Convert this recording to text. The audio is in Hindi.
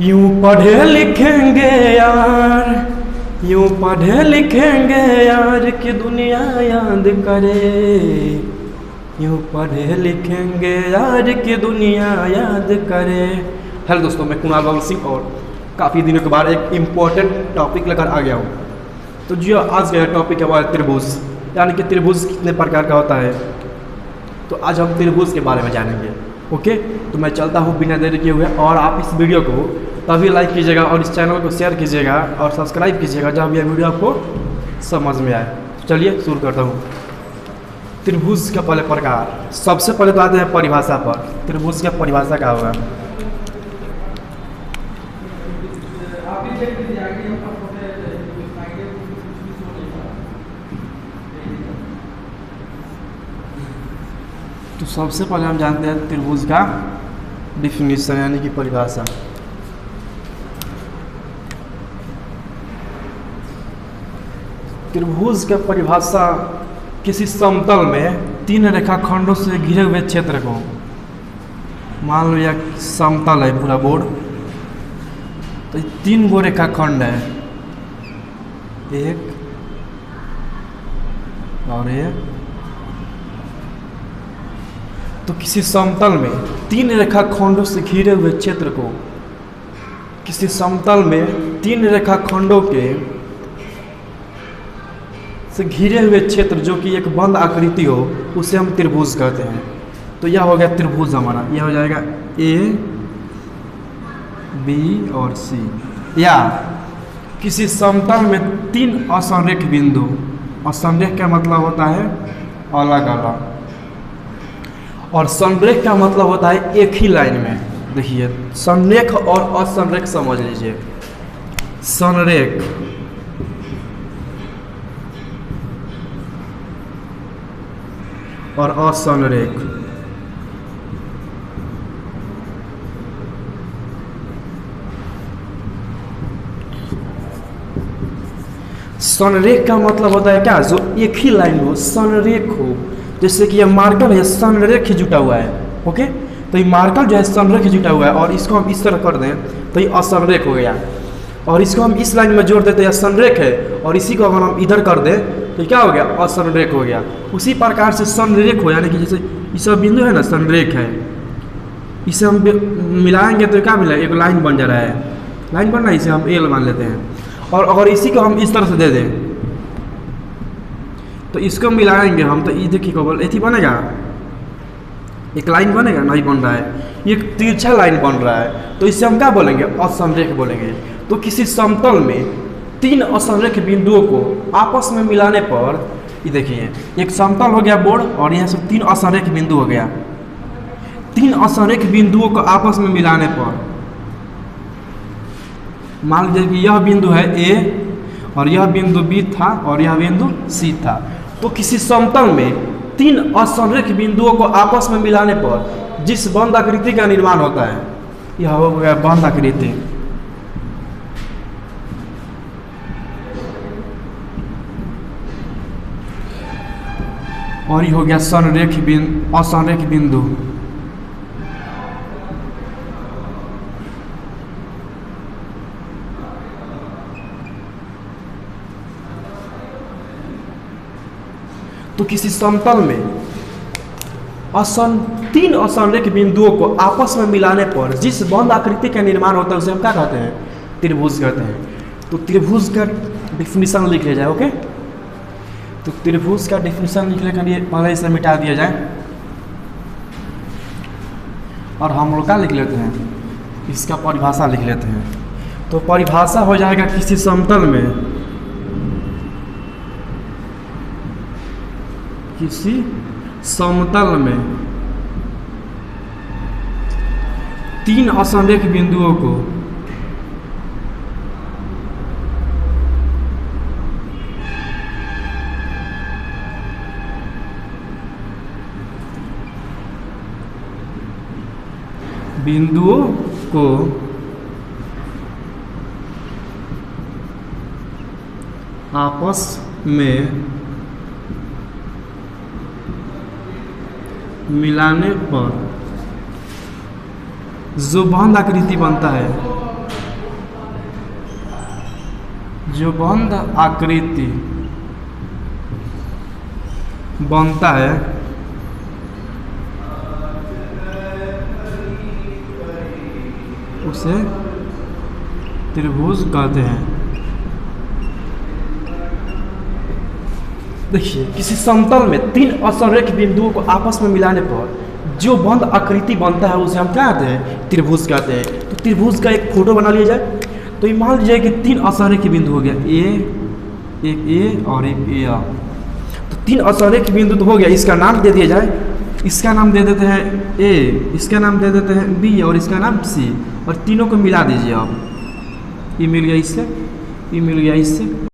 यूं पढ़े लिखेंगे यार, यूं पढ़े लिखेंगे यार कि दुनिया याद करे। यूं पढ़े लिखेंगे यार कि दुनिया याद करे। हेलो दोस्तों, मैं कुणाल बाबू सिंह और काफ़ी दिनों के बाद एक इम्पोर्टेंट टॉपिक लेकर आ गया हूँ। तो जो आज का टॉपिक है हमारा त्रिभुज, यानी कि त्रिभुज कितने प्रकार का होता है। तो आज हम त्रिभुज के बारे में जानेंगे। ओके, तो मैं चलता हूँ बिना देरी किए हुए, और आप इस वीडियो को तभी लाइक कीजिएगा और इस चैनल को शेयर कीजिएगा और सब्सक्राइब कीजिएगा जब यह वीडियो आपको समझ में आए। तो चलिए शुरू करता हूँ। त्रिभुज का पहले प्रकार, सबसे पहले तो आते हैं परिभाषा पर। त्रिभुज की परिभाषा क्या होगा? तो सबसे पहले हम जानते हैं त्रिभुज का डिफिनीशन यानी कि परिभाषा। त्रिभुज का परिभाषा किसी समतल में तीन रेखाखंडों से घिरे हुए क्षेत्र को, मान लो यह समतल है पूरा बोर्ड, तो तीन गो रेखाखंड है, एक और एक। तो किसी समतल में तीन रेखाखंडों से घिरे हुए क्षेत्र को, किसी समतल में तीन रेखाखंडों के से घिरे हुए क्षेत्र जो कि एक बंद आकृति हो, उसे हम त्रिभुज कहते हैं। तो यह हो गया त्रिभुज हमारा, यह हो जाएगा ए बी और सी। या किसी समतल में तीन असंरेख बिंदु, असंरेख का मतलब होता है अलग अलग, और संरेख का मतलब होता है एक ही लाइन में। देखिए, संरेख और असंरेख समझ लीजिए। संरेख और असंरेख। संरेख का मतलब होता है क्या, जो एक ही लाइन हो, संरेख हो। जैसे कि ये मार्कर है, संरेख जुटा हुआ है। ओके, तो ये मार्कर जो है संरेख जुटा हुआ है, और इसको हम इस तरह कर दें तो ये असंरेख हो गया। और इसको हम इस लाइन में जोड़ देते हैं, संरेख है, और इसी को अगर हम इधर कर दें तो क्या हो गया, असंरेख हो गया। उसी प्रकार से संरेख हो, यानी कि जैसे ये सब बिंदु है ना, संरेख है, इसे हम मिलाएंगे तो क्या मिला, एक लाइन बन जा रहा है। लाइन बन रहा है, इसे हम एल मान लेते हैं। और अगर इसी को हम इस तरह से दे दें तो इसको मिलाएंगे हम, तो ये देखिए कबल ऐसी बनेगा, एक लाइन बनेगा, नहीं बन रहा है, ये एक तिरछा लाइन बन रहा है। तो इससे हम क्या बोलेंगे, असंरेख बोलेंगे। तो किसी समतल में तीन असंरेख बिंदुओं को आपस में मिलाने पर, ये देखिए एक समतल हो गया बोर्ड, और यहाँ से तीन असंरेख बिंदु हो गया। तीन असंरेख बिंदुओं को आपस में मिलाने पर, मान लीजिए कि यह बिंदु है ए, और यह बिंदु बी था, और यह बिंदु सी था। तो किसी समतल में तीन असंरेख बिंदुओं को आपस में मिलाने पर जिस बंद आकृति का निर्माण होता है, यह हो गया बंद आकृति। और ये हो गया संरेख बिंदु, असंरेख बिंदु। तो किसी समतल में तीन असंरेख बिंदुओं को आपस में मिलाने पर जिस बंद आकृति का निर्माण होता है उसे हम क्या कहते हैं, त्रिभुज कहते हैं। तो त्रिभुज का डिफिनीशन लिख लिया जाए। ओके, तो त्रिभुज का डिफिनीशन लिखने के लिए पहले इसे मिटा दिया जाए, और हम लोग क्या लिख लेते हैं, इसका परिभाषा लिख लेते हैं। तो परिभाषा हो जाएगा, किसी समतल में, किसी समतल में तीन असंरेख बिंदुओं को आपस में मिलाने पर जो बंद आकृति बनता है जो बंद आकृति बनता है उसे त्रिभुज कहते हैं। देखिए, किसी समतल में तीन असंरेख बिंदुओं को आपस में मिलाने पर जो बंद आकृति बनता है उसे हम क्या कहते हैं? त्रिभुज कहते हैं। तो त्रिभुज का एक फोटो बना लिया जाए। तो ये मान लीजिए कि तीन असंरेख बिंदु हो गया, एक ए और एक ए। तो तीन असंरेख बिंदु तो हो गया, इसका नाम दे दिया जाए। इसका नाम दे देते हैं ए, इसका नाम दे देते हैं बी और इसका नाम सी, और तीनों को मिला दीजिए आप। ये मिल गया इससे, ये मिल गया इससे।